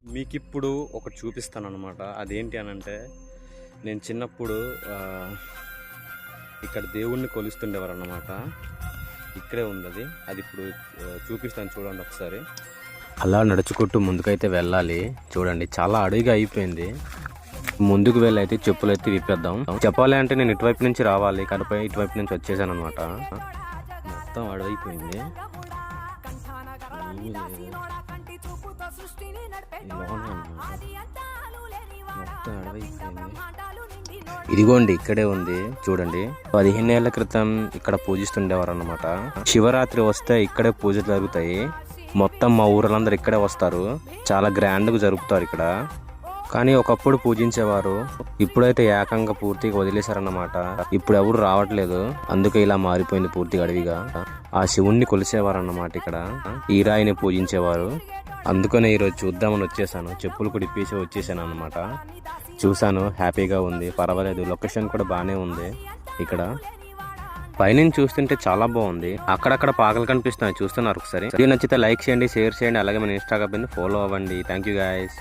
మీకు ఇప్పుడు ఒకటి చూపిస్తాను అనమాట. అదేంటి అని అంటే, నేను చిన్నప్పుడు ఇక్కడ దేవుణ్ణి కొలుస్తుండేవారు అన్నమాట. ఇక్కడే ఉంది అది. అది ఇప్పుడు చూపిస్తాను చూడండి ఒకసారి. అలా నడుచుకుంటూ ముందుకైతే వెళ్ళాలి. చూడండి చాలా అడవిగా అయిపోయింది. ముందుకు వెళ్ళి అయితే చెప్పులు అయితే విప్పేద్దాం. చెప్పాలి అంటే నేను ఇటువైపు నుంచి రావాలి, కానీ ఇటువైపు నుంచి వచ్చేసాను అనమాట. మొత్తం అడవైపోయింది. మొత్తం అడవైపోయింది. ఇదిగోండి ఇక్కడే ఉంది చూడండి. 15 ఏళ్ల క్రితం ఇక్కడ పూజిస్తుండేవారు అన్నమాట. శివరాత్రి వస్తే ఇక్కడే పూజలు జరుగుతాయి. మొత్తం మా ఊరందరూ ఇక్కడే వస్తారు. చాలా గ్రాండ్గా జరుపుతారు ఇక్కడ. కానీ ఒకప్పుడు పూజించేవారు, ఇప్పుడైతే ఏకంగా పూర్తిగా వదిలేశారన్నమాట. ఇప్పుడు ఎవరు రావట్లేదు, అందుకే ఇలా మారిపోయింది పూర్తిగా అడవిగా. ఆ శివుణ్ణి కొలిసేవారు అన్నమాట ఇక్కడ. ఈ రాయిని పూజించేవారు. అందుకనే ఈరోజు చూద్దామని వచ్చేసాను. చెప్పులు కూడా ఇప్పేసి వచ్చేసాను అన్నమాట. చూసాను, హ్యాపీగా ఉంది, పర్వాలేదు. లొకేషన్ కూడా బాగానే ఉంది. ఇక్కడ పైనుంచి చూస్తుంటే చాలా బాగుంది. అక్కడక్కడ పాకలు కనిపిస్తున్నాయి, చూస్తున్నారు ఒకసారి. ఇది నచ్చితే లైక్ చేయండి, షేర్ చేయండి, అలాగే మన ఇన్స్టాగ్రామ్ ఫాలో అవ్వండి. Thank you guys.